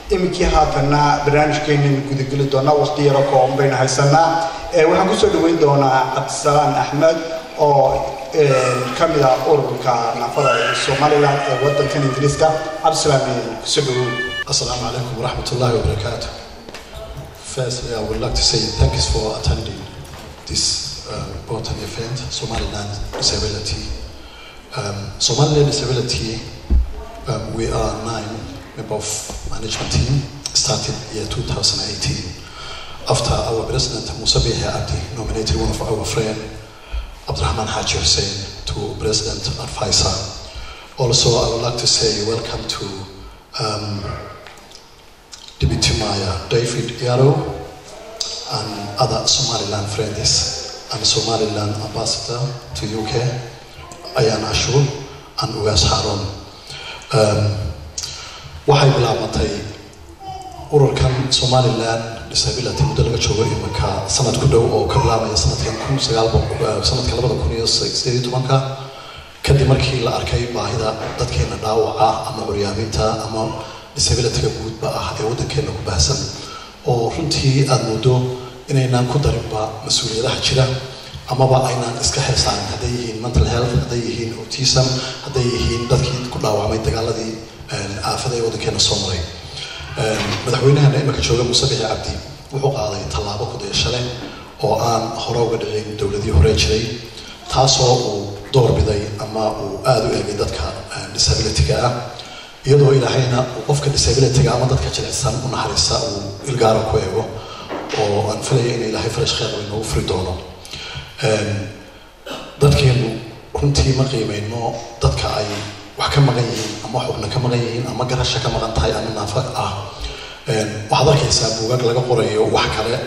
imikii haatana barnaamijkeena gudageli doona waqti yar oo kooban bayna haysanaa waxaan ku soo dhaweyn doonaa Cabdisalaan Axmed oo kamid ah ururka naafada ee Somaliland ee wadankan Ingiriiska. Cabdisalaan ku soo dhawow. Assalamu alaikum wa rahmatullahi wa barakatuh. Firstly, I would like to say thanks for attending this important event, Somaliland Disability. Somaliland Disability, we are 9 members of management team, started year 2018. After our president, Musa Bihi Abdi, nominated one of our friends, Abdurrahman Haji Hussein, to president advisor. Also, I would like to say welcome to Deputy Mayor David Yaro and other Somaliland friends and Somaliland ambassador to UK, Ayan Ashur and Uwais Harun. waxay bilaabatay ururkan Somaliland Disability muddo laga joogo imanka sanad ku dhow oo ka bilaabaya sanadka 2018 kadib markii la arkay baahida dadkeena dhaawaca ama curyaaminta ama disability-ga guudba ah ee wadankeena ku baahsan oo runtii aad moodo inaynaan ku darinba mas'uuliyadaha jira amaba aynaan iska xilsaarin hadday yihiin mental health, hadday yihiin autism, hadday yihiin dadkii ku dhaawacmay dagaaladii aafada ee wadankeena soo maray. madaxweynaha imanka jooga Musa Bihi Abdi wuxuu qaaday tallaabo ku dayasho leh oo aan hore uga dhicin dowladii hore jiray, taasoo uu doorbiday ama uu aad u eegay dadka disability-ga ah, iyadoo ilaahayna qofka disability-ga ama dadka jilicsan u naxariista uu ilgaaro ku eego oo aan filayo in ilaahay farash khayr weyn ugu furi doono. dadkeenu runtii ma qiimayno dadka ay wax ka maqan yihiin ama xubno ka maqan yihiin ama garasho ka maqan tahay ama naafo ah. waxaad arkaysaa buugaag laga qorayo wax kale,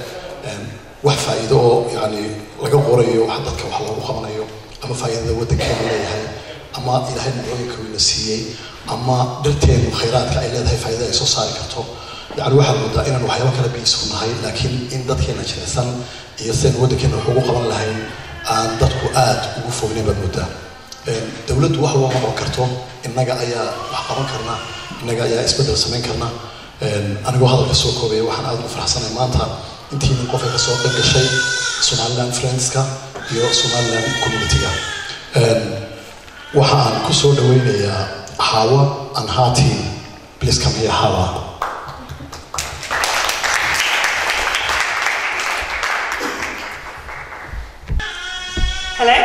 wax faa'iido oo yani laga qorayo wax dadka wax loogu qabanayo ama faa'iidada wadankeena leeyahay ama ilaahay nooyinka uu siiyay ama darteenu khayraadka ay leedahay faa'iido ay soo saari karto. yani waxaad moodaa inaan waxyaabo kala biisku nahay, laakiin in dadkeena jilicsan iyo seen wadankeena wax ugu qaban lahayn aan dadku aad ugu fognayn baad moodaa. dawladdu wax loo noqon karto, innaga ayaa wax qaban karna, innaga ayaa isbedel samayn karna. anigoo hadalka soo koobaya waxaan aad ugu faraxsanahay maanta intii nin qof ay kasoo qayb gashay Somaliland Friends-ka iyo Somaliland Community-ga. waxaan ku soo dhaweynayaa Hawa and Hati. Please come here, Hawa. Hello.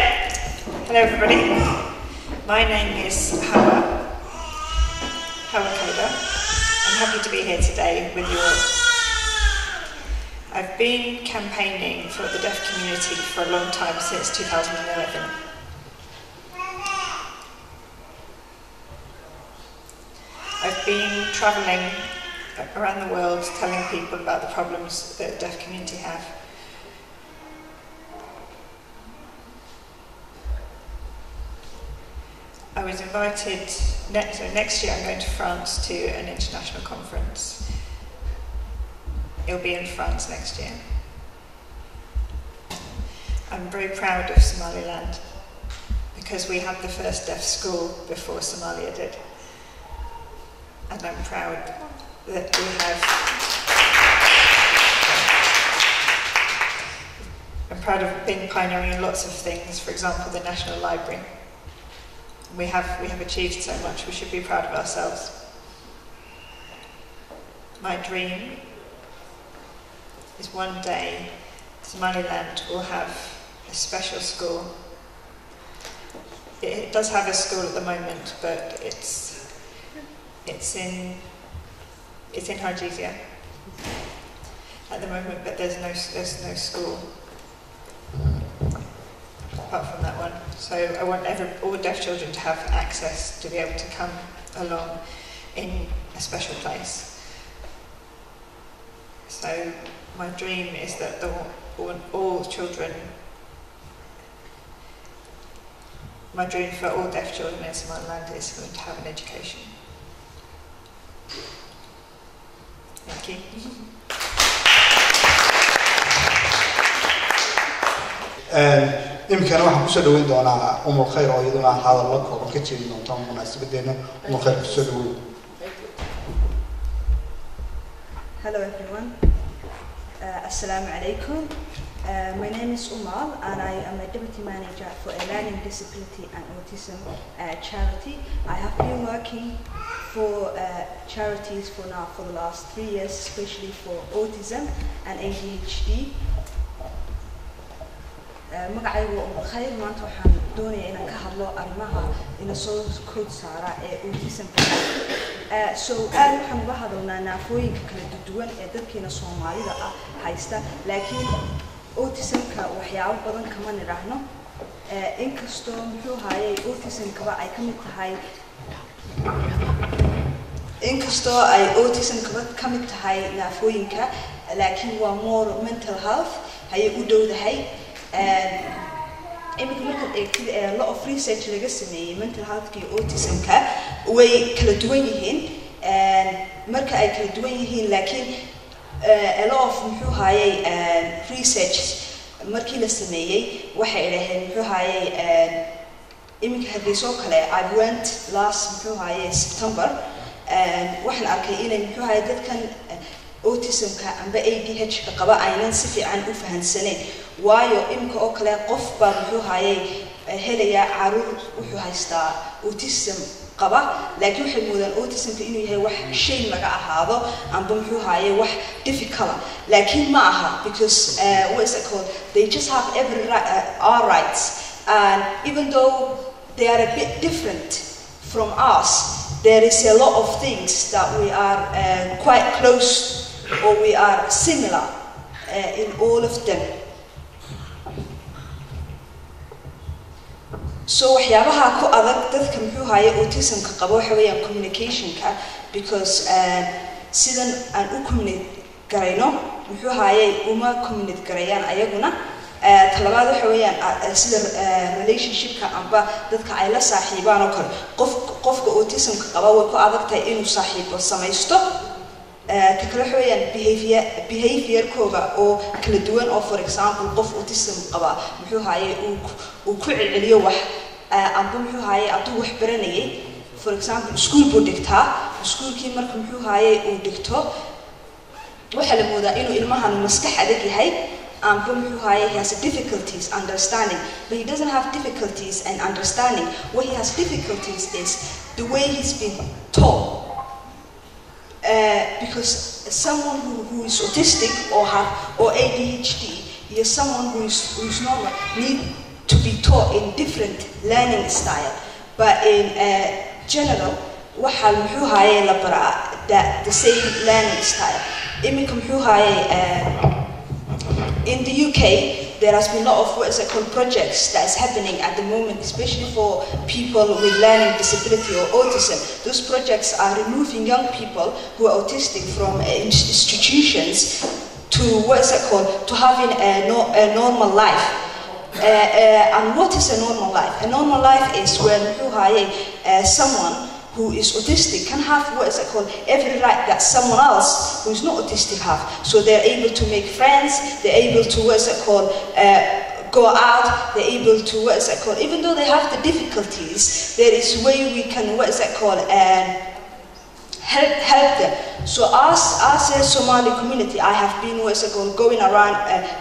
Hello everybody. My name is Hawa Koda. I'm happy to be here today with you all. I've been campaigning for the deaf community for a long time, since 2011. I've been travelling around the world telling people about the problems that the deaf community have. I was invited, next year I'm going to France to an international conference. It'll be in France next year. I'm very proud of Somaliland because we had the first deaf school before Somalia did. And I'm proud that we have... I'm proud of being pioneering in lots of things, for example the National Library. We have achieved so much, we should be proud of ourselves. My dream is one day Somaliland will have a special school. It does have a school at the moment, but it's in Hargeisa at the moment, but there's no school apart from that one. So I want all deaf children to have access to be able to come along in a special place. So my dream is that all children, my dream for all deaf children in Somaliland is for them to have an education. Thank you. يمكن واحد كسر دوين دونا الخير أو يدونا هذا اللقب وكتير إنه تام مناسبة دينا الخير كسر دوين. Hello everyone. Assalamu alaikum. My name is Umal and I am a deputy manager for a learning disability and autism charity. I have been working for charities for the last 3 years, especially for autism and ADHD. magacaygu waa khayr maanta waxaan doonayaa inaan ka hadlo arrimaha ina soo kood saara ee autism so waxaan uga hadalnaa naafooyinka kala duwan ee dadkeena Soomaalida ah haysta laakiin autismka waxyaabo badan kama niraahno inkastoo muxuu hayay autismka ay ka mid tahay inkastoo ay autismka ka mid tahay naafooyinka laakiin waa more mental health hayay u dhowdahay imika markaad eegtid lot of research laga sameeyay mental health iyo autismka way kala duwan yihiin marka ay kala duwan yihiin laakiin a lot of muxuu hayay research markii la sameeyay waxay yiraahdeen muxuu hayay imika hadii soo kale I went last muxuu hayay September waxaan arkay inay muxuu hayay dadkan autismka amba ADHD ka qaba aynan si fiican u fahansaneen waayo imka oo kale qof baa muxuu hayay helaya caruur wuxuu haystaa autism qaba laakiin waxay moodaan autismka inuu yahay wax shay laga ahaado amba muxuu hayay wax difficult laakiin ma aha because what is it called they just have our rights and even though they are a bit different from us there is a lot of things that we are quite close or we are similar in all of them. So waxyaabaha ku adag dadka muxuu hayay autismka qabo waxa weeyaan communicationka because sidan aan u communicate garayno muxuu hayay uma communicate garayaan ayaguna talabaad waxa weeyaan sida relationshipka amba dadka ay la saaxiibaan oo kale qofka autismka qaba way ku adag tahay inuu saaxiibo samaysto takala xooyaan behavior kooga oo kala duwan oo for example qof autism qaba muxuu hayay uu ku celceliyo wax amba muxuu hayay aduu wax baranayay for example school buu dhigtaa schoolkii marka muxuu hayay uu dhigto waxa la moodaa inuu ilmahan maskax adag yahay amba muxuu hayay he has difficulties understanding but he doesn't have difficulties and understanding what he has difficulties is the way he's been taught. Because someone who is autistic or ADHD is someone who is normal need to be taught in different learning style. But in general, waxaa muxuu hayay la baraa the same learning style. Imika muxuu hayay in the UK there has been a lot of what is it called projects that is happening at the moment, especially for people with learning disability or autism. Those projects are removing young people who are autistic from institutions to what is it called to having a normal life. And what is a normal life? A normal life is when someone who is autistic can have what is it called every right that someone else who is not autistic have. So they're able to make friends, they're able to what is it called go out, they're able to what is it called even though they have the difficulties there is a way we can what is it called help them. So as a Somali community I have been what is it called going around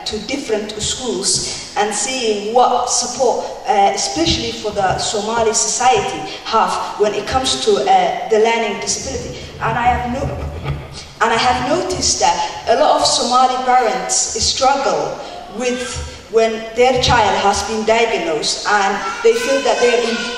to different schools and seeing what support especially for the Somali society have when it comes to the learning disability and I have noticed that a lot of Somali parents struggle with when their child has been diagnosed and they feel that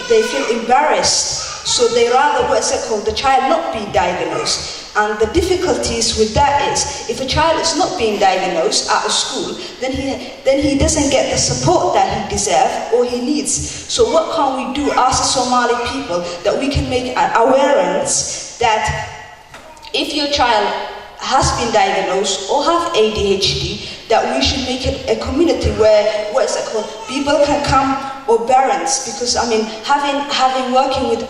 they feel embarrassed so they rather what is it called the child not be diagnosed. And the difficulties with that is, if a child is not being diagnosed at a school, then he doesn't get the support that he deserves or he needs. So what can we do as a Somali people that we can make an awareness that if your child has been diagnosed or have ADHD, that we should make it a community where what is it called? People can come or parents, because I mean, having working with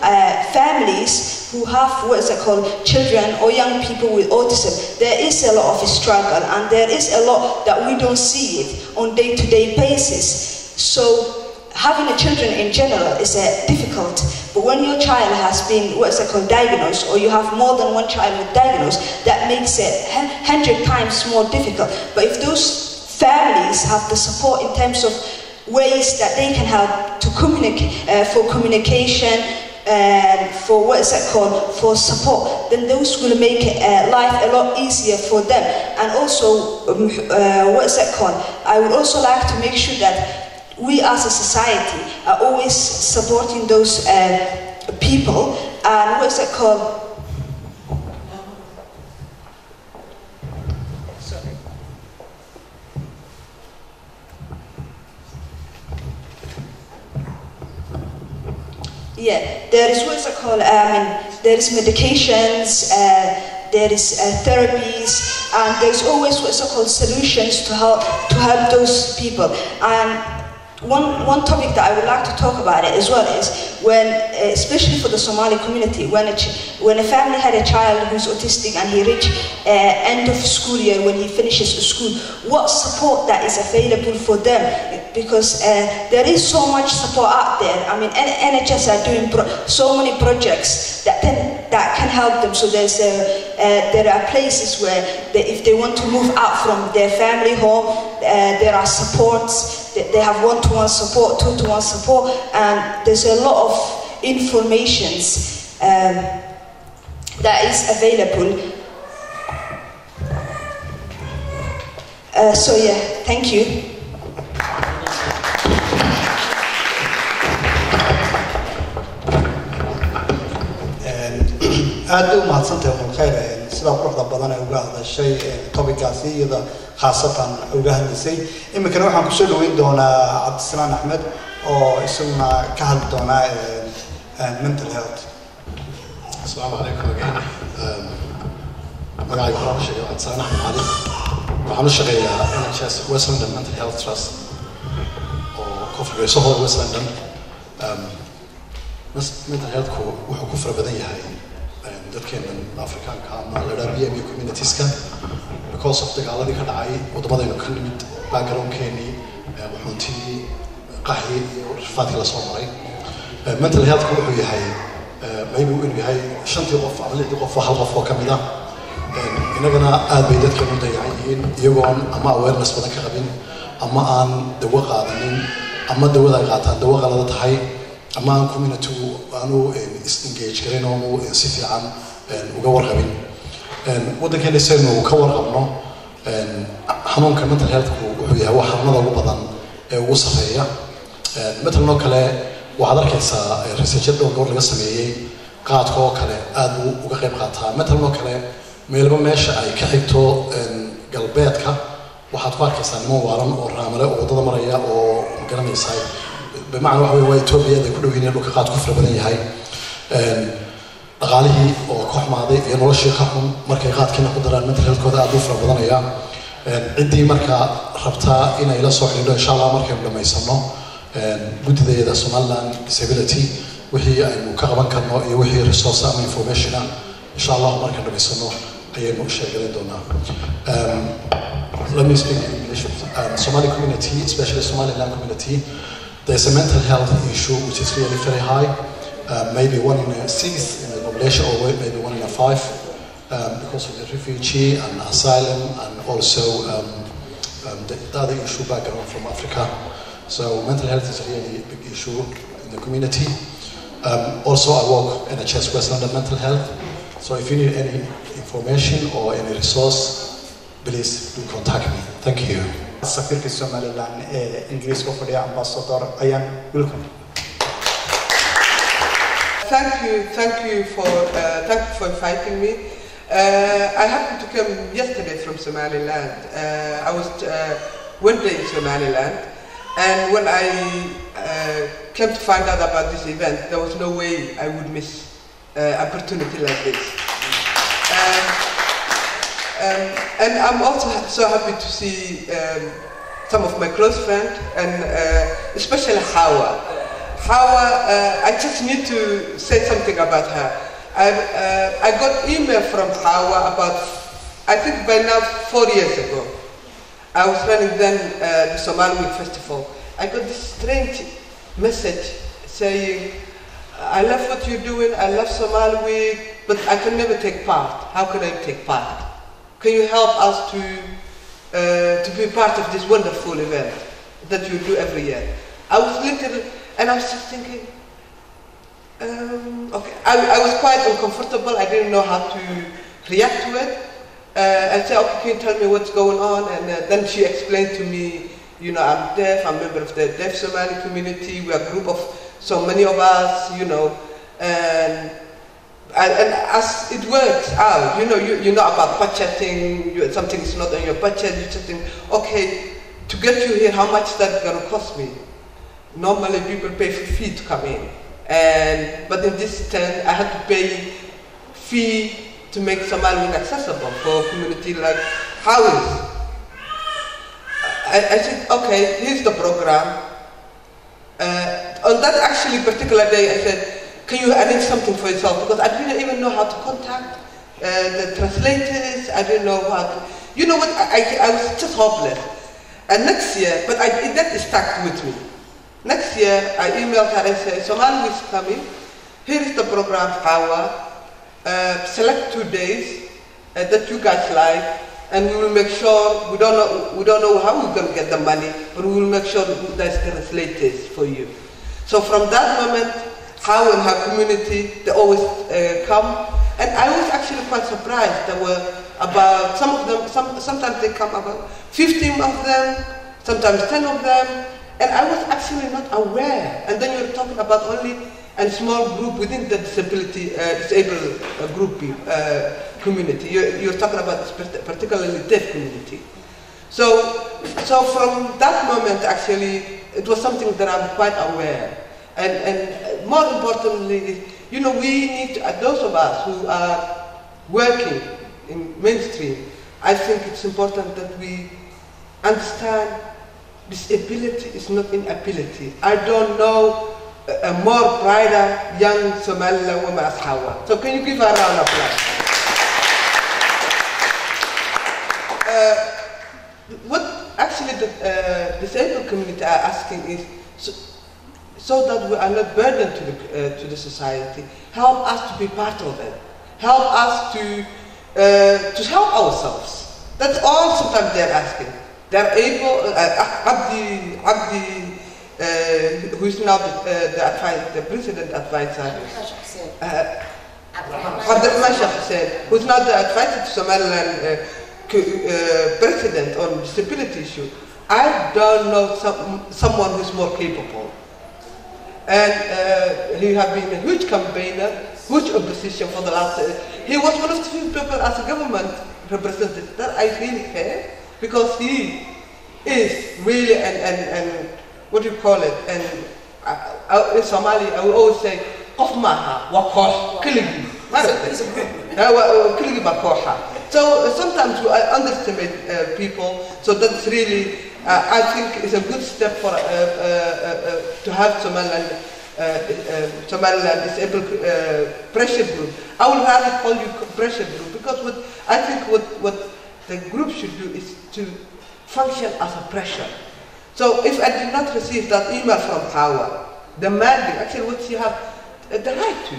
families who have children or young people with autism, there is a lot of struggle, and there is a lot that we don't see it on day-to-day basis. So having children in general is difficult, but when your child has been diagnosed, or you have more than one child with diagnosed, that makes it 100 times more difficult. But if those families have the support in terms of ways that they can help to communicate, for communication, and for for support, then those will make life a lot easier for them. And also, I would also like to make sure that we as a society are always supporting those people, and yeah, there is there is medications, there is therapies, and there's always solutions to help those people. And one topic that I would like to talk about it as well is when, especially for the Somali community, when a family had a child who's autistic and he reached end of school year, when he finishes school, what support that is available for them? Because there is so much support out there. I mean, NHS are doing so many projects that can help them. So there are places where if they want to move out from their family home, there are supports. They have one-to-one support, two-to-one support, and there's a lot of informations that is available. So yeah, thank you. aad u mahadsantahay khayr sida quruxda badan ee uga hadashay topicaasi iyada khaasatan uga hadlaysay. Imikana waxaan ku soo dhaweyn doonaa Cabdisalaan Axmed oo isaguna ka hadli doona mental health. Assalaamu calaykum again. Magacayga waxaan sheegay Cabdisalaan Axmed Cali. waxaan u shaqeeyaa NHS West London Mental Health Trust oo ku fadhiyo hooda West London. mental health-ku wuxuu ku fara badan yahay dadkeena Afrikaanka ama Arabian communities-ka because of dagaaladii ka dhacay waddamadaynu ka nimid background-keennii wuxuuntii qaxi iyo rifaadkii la soo maray. mental health-ku wuxuu yahay maybe inuu yahay 5 qof ama 6 qof hal qof oo ka mid ah inagana aad bay dadka u dayacan yihiin iyagoon ama awareness badan ka qabin ama aan dawo qaadanin ama dawada qaataan dawo qalada tahay ama aan community aanu engage garin oo si fiican uga warqabin waddankeena saynu ka warqabno xanuunka mental health-ku wuxuu yahay wax xanuunada ugu badan ee ugu safeeya matalan oo kale waxaad arkaysaa research dhowr laga sameeyay qaadka oo kale aad uga qayb qaataa matalan oo kale meelba meesha ay ka xigto galbeedka waxaad ku arkaysaa niman waalan oo raamale oo waddada maraya oo garanaysaa bimacna waxa weeye waa Ethiopia ay ku dhow yihiin dhulka qaadku fara badan yahay dhaqaalihii oo ka xumaaday iyo noloshii ka xun markay qaadkiina ku daraan mental health-kooda aad u fara badanaya ciddii markaa rabtaa inay la soo xidhiidho insha Allah markaynu dhammaysano guddideeda Somaliland Disability wixii aynu ka qaban karno iyo wixii resource ama information ah insha Allah markaynu dhammaysano ayaynu sheegan doonaa. Let me speak in English. Somali community, especially Somaliland community, there's a mental health issue which is really very high, maybe 1 in 6 in the population, or maybe 1 in 5, because of the refugee and asylum, and also the other issue background from Africa. So mental health is a really big issue in the community. Also, I work in NHS West London Mental Health. So if you need any information or any resource, please do contact me. Thank you. سفير في Somaliland إنجليز كفري ambassador أيان welcome. Thank you for inviting me. I happened to come yesterday from Somaliland. I was one day in Somaliland, and when I came to find out about this event, there was no way I would miss opportunity like this. And I'm also so happy to see some of my close friends, and especially Hawa. Hawa, I just need to say something about her. I got email from Hawa about, I think by now 4 years ago. I was running then the Somali Week Festival. I got this strange message saying, I love what you're doing, I love Somali Week, but I can never take part. How can I take part? Can you help us to be part of this wonderful event that you do every year? I was literally, and I was just thinking, okay, I was quite uncomfortable. I didn't know how to react to it. I said, okay, can you tell me what's going on? And then she explained to me, you know, I'm deaf, I'm a member of the deaf Somali community, we're a group of so many of us, you know, and as it works out, you know, you know about budgeting, something is not on your budget, you just think, okay, to get you here, how much is that going to cost me? Normally people pay for fee to come in, but in this turn, I had to pay fee to make Somaliland accessible for a community like ours. I said, okay, here's the program. On that actually particular day, I said, can you arrange something for yourself? Because I didn't even know how to contact the translators. I didn't know how to, you know what, I was just hopeless. And next year, but that stuck with me. Next year, I emailed her and said, Somali is coming. Here is the program, Hawa. Select 2 days that you guys like, and we will make sure, we don't know how we're going to get the money, but we will make sure that there's translators for you. So from that moment, Hawa and her community, they always come, and I was actually quite surprised. There were about, some of them, sometimes they come about 15 of them, sometimes 10 of them, and I was actually not aware. And then you're talking about only a small group within the disabled group community. You're talking about particularly deaf community. So from that moment, actually, it was something that I'm quite aware. And more importantly, you know, we need to, those of us who are working in mainstream, I think it's important that we understand disability is not inability. I don't know a more brighter young Somaliland woman as Hawa. So can you give her a round of applause? What actually the disabled community are asking is, so that we are not burdened to the society, help us to be part of it. Help us to help ourselves. That's all sometimes they're asking. They're able, Abdi, who is now the president advisor, who is now the advisor to Somaliland president on disability issue. I don't know someone who's more capable. And he has been a huge campaigner, huge opposition for the last, he was one of the few people as a government representative that I really care, because he is really and what do you call it? And in Somali, I will always say, "Qof maha wa koh kiligi." So sometimes we underestimate people. So that's really, I think, is a good step for to have Somaliland disabled pressure group. I would rather call you pressure group, because I think what the group should do is to function as a pressure. So if I did not receive that email from Hawa, demanding actually what she have the right to,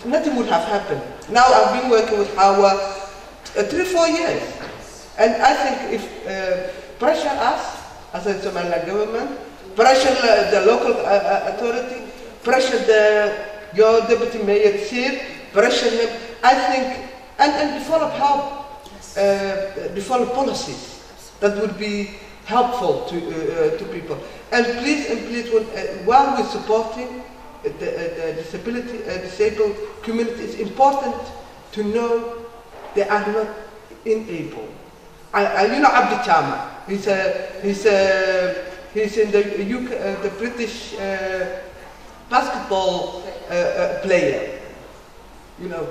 nothing would have happened. Now I've been working with Hawa 3 or 4 years, and I think if pressure us as a Somaliland government, pressure the local authority, pressure your deputy mayor here, pressure him, I think, and develop policies that would be helpful to people. And please, while we're supporting the disabled community, it's important to know they are not unable. You know Abdi Chama. He's in the UK, the British basketball player. You know,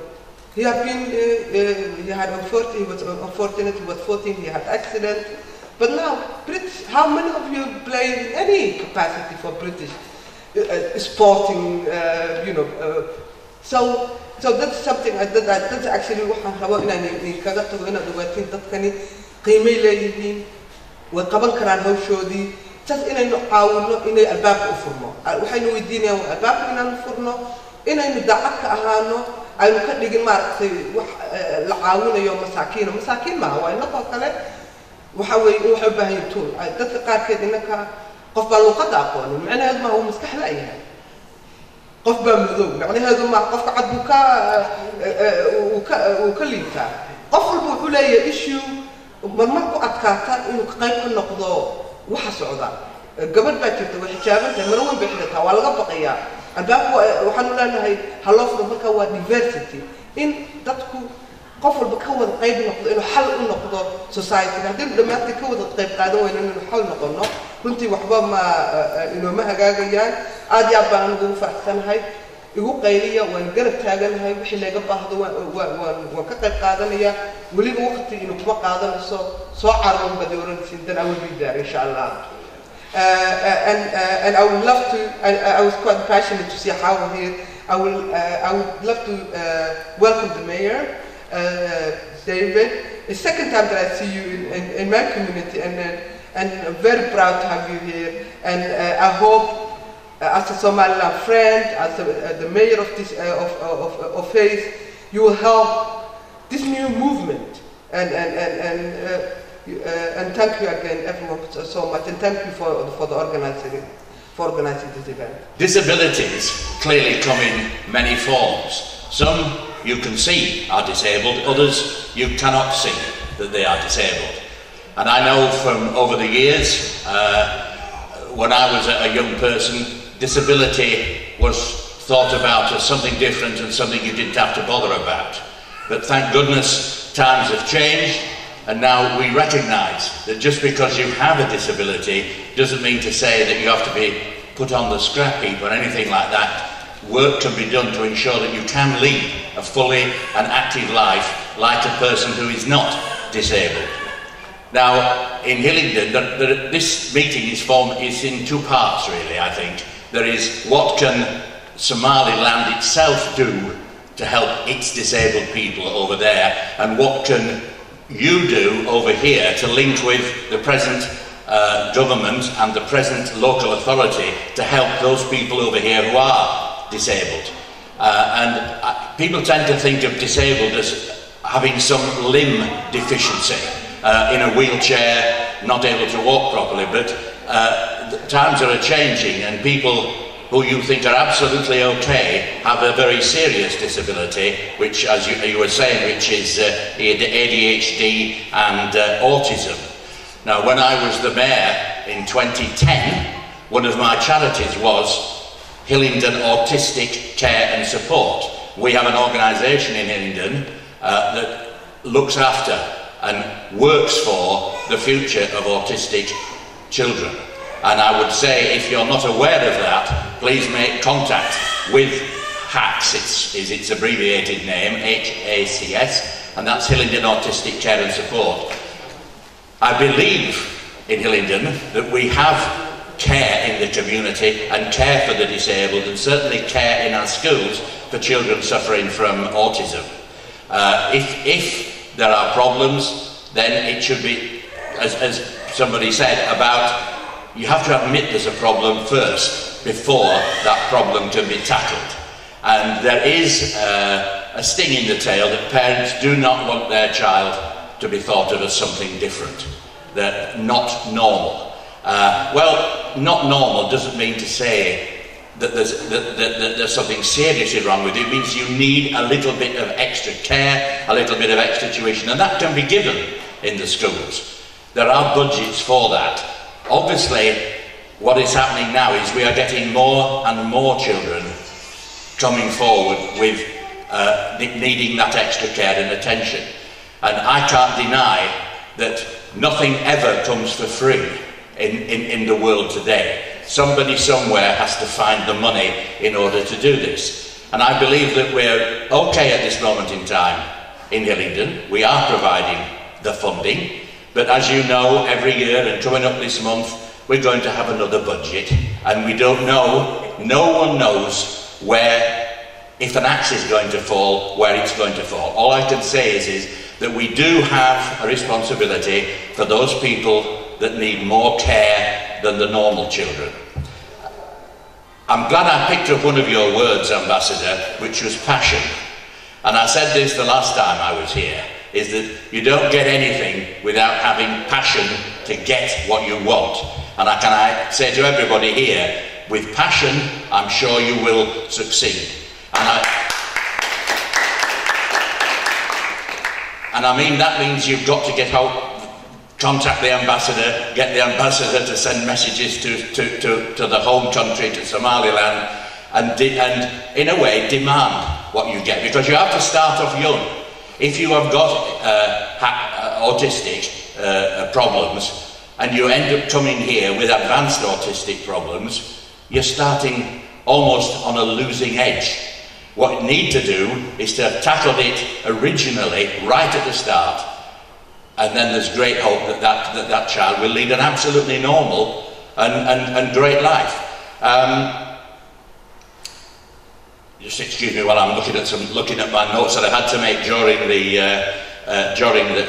he had been, he was unfortunate, he was 14, he had accident. But now, British, how many of you play in any capacity for British sporting, so that's something that's actually waxaan rabo inaan kaga tago inaad ogaatiin dadkani qiimay leeyihiin way qaban karaan hawshoodii taas inaynu caawino inay albaabka u furno waxaynu weydiinayaan albaabka inaan furno inaynu daacad ka ahaano aynu ka dhigin maaragtay wax la caawinayo masaakiin maaha waa inagoo kale waxa weeye waxay u baahan yihiin tool dadka qaarkeed inanka qof baa luuqadda aqoonin macnaheedu maaha uu maskax la'yahay qof baa madow macnaheedu maaha qofka cad uu ka liitaa qof walba wuxuu leeyahay issue marmar ku adkaata inuu ka qayb ka noqdo waxa socda gabadh baa jirta way xijaaban tahay mara weyn bay xidhataa waa laga baqayaa albaabku waxaanu leenahay haloo furo markaa waa diversity in dadku qof walba ka wada qayb noqdo inuu xal u noqdo society haddii dhammaantii ka wada qayb qaadan weyno inuu xal noqono runtii waxba ma inooma hagaagayaan aad iyo aad baan anigu ugu faraxsanahay igu qayliya waan garab taaganahay wixii laga baahdo waan ka qayb qaadanaya weliba waqti inuu kuma qaadanayso soo caroon badi oranaysiin dan I will be there insha Allah. And I would love to, I was quite passionate to see how here. I would love to welcome the mayor, David. The second time that I see you in my community, and I'm very proud to have you here. And I hope, as a Somaliland friend, as the mayor of this of Faith, you will help this new movement. And thank you again, everyone, so much, and thank you for the organizing this event. Disabilities clearly come in many forms. Some you can see are disabled, others you cannot see that they are disabled. And I know from over the years, when I was a young person, disability was thought about as something different and something you didn't have to bother about. But thank goodness times have changed. And now we recognise that just because you have a disability doesn't mean to say that you have to be put on the scrap heap or anything like that. Work can be done to ensure that you can lead a fully and active life like a person who is not disabled. Now, in Hillingdon, this meeting is in two parts really, I think. There is what can Somaliland itself do to help its disabled people over there, and what can you do over here to link with the present government and the present local authority to help those people over here who are disabled. People tend to think of disabled as having some limb deficiency, in a wheelchair, not able to walk properly, but times are changing and people who you think are absolutely okay have a very serious disability, which, as you were saying, which is ADHD and autism. Now, when I was the mayor in 2010, one of my charities was Hillingdon Autistic Care and Support. We have an organisation in Hillingdon that looks after and works for the future of autistic children. And I would say, if you're not aware of that, please make contact with HACS, is its abbreviated name, HACS, and that's Hillingdon Autistic Care and Support. I believe in Hillingdon that we have care in the community and care for the disabled, and certainly care in our schools for children suffering from autism. If there are problems, then it should be, as somebody said, about you have to admit there's a problem first before that problem can be tackled. And there is a sting in the tail that parents do not want their child to be thought of as something different. They're not normal. Well, not normal doesn't mean to say that there's something seriously wrong with you. It means you need a little bit of extra care, a little bit of extra tuition, and that can be given in the schools. There are budgets for that. Obviously, what is happening now is we are getting more and more children coming forward with needing that extra care and attention. And I can't deny that nothing ever comes for free in the world today. Somebody somewhere has to find the money in order to do this. And I believe that we're okay at this moment in time in Hillingdon. We are providing the funding. But as you know, every year and coming up this month, we're going to have another budget, and we don't know, no one knows where, if an axe is going to fall, where it's going to fall. All I can say is that we do have a responsibility for those people that need more care than the normal children. I'm glad I picked up one of your words, Ambassador, which was passion. And I said this the last time I was here, is that you don't get anything without having passion to get what you want. And I say to everybody here, with passion, I'm sure you will succeed. And I mean, that means you've got to get out, contact the ambassador, get the ambassador to send messages to the home country, to Somaliland, and in a way demand what you get, because you have to start off young. If you have got autistic problems and you end up coming here with advanced autistic problems, you're starting almost on a losing edge. What you need to do is to tackle it originally, right at the start, and then there's great hope that child will lead an absolutely normal and great life. Just excuse me while I'm looking at my notes that I had to make during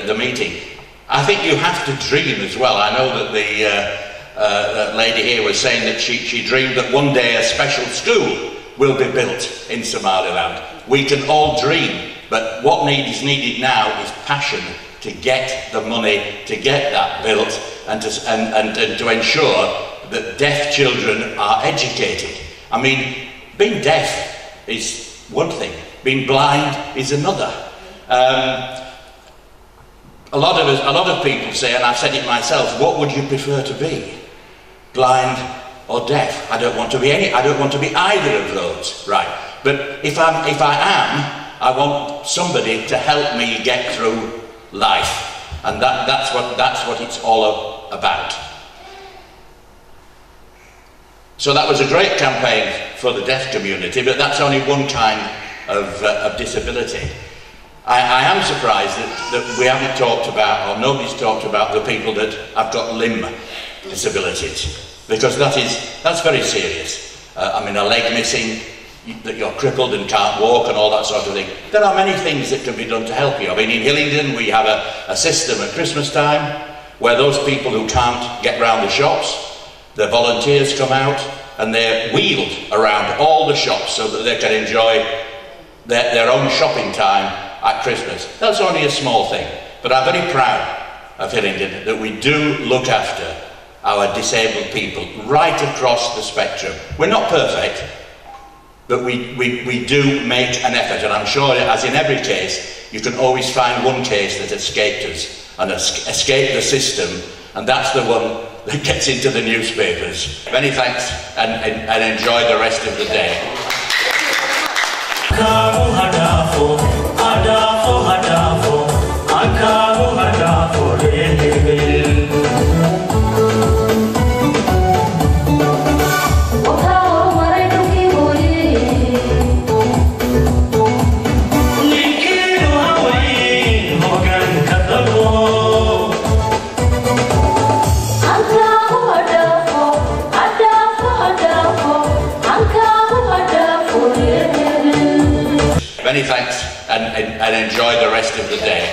the meeting. I think you have to dream as well. I know that the lady here was saying that she dreamed that one day a special school will be built in Somaliland. We can all dream, but what is needed now is passion to get the money to get that built, and to ensure that deaf children are educated. I mean, being deaf is one thing, being blind is another. A lot of people say, and I've said it myself, what would you prefer to be? Blind or deaf? I don't want to be either of those, right? But if I am, I want somebody to help me get through life, and that's what it's all about. So that was a great campaign for the deaf community, but that's only one kind of disability. I am surprised that we haven't talked about, or nobody's talked about, the people that have got limb disabilities, because that's very serious. I mean, a leg missing, that you're crippled and can't walk and all that sort of thing. There are many things that can be done to help you. I mean, in Hillingdon we have a system at Christmas time where those people who can't get round the shops, the volunteers come out and they're wheeled around all the shops so that they can enjoy their own shopping time at Christmas. That's only a small thing, but I'm very proud of Hillingdon that we do look after our disabled people right across the spectrum. We're not perfect, but we do make an effort, and I'm sure, as in every case, you can always find one case that escaped us and escaped the system, and that's the one that gets into the newspapers. Many thanks, and enjoy the rest of the day. Many thanks, and enjoy the rest of the day.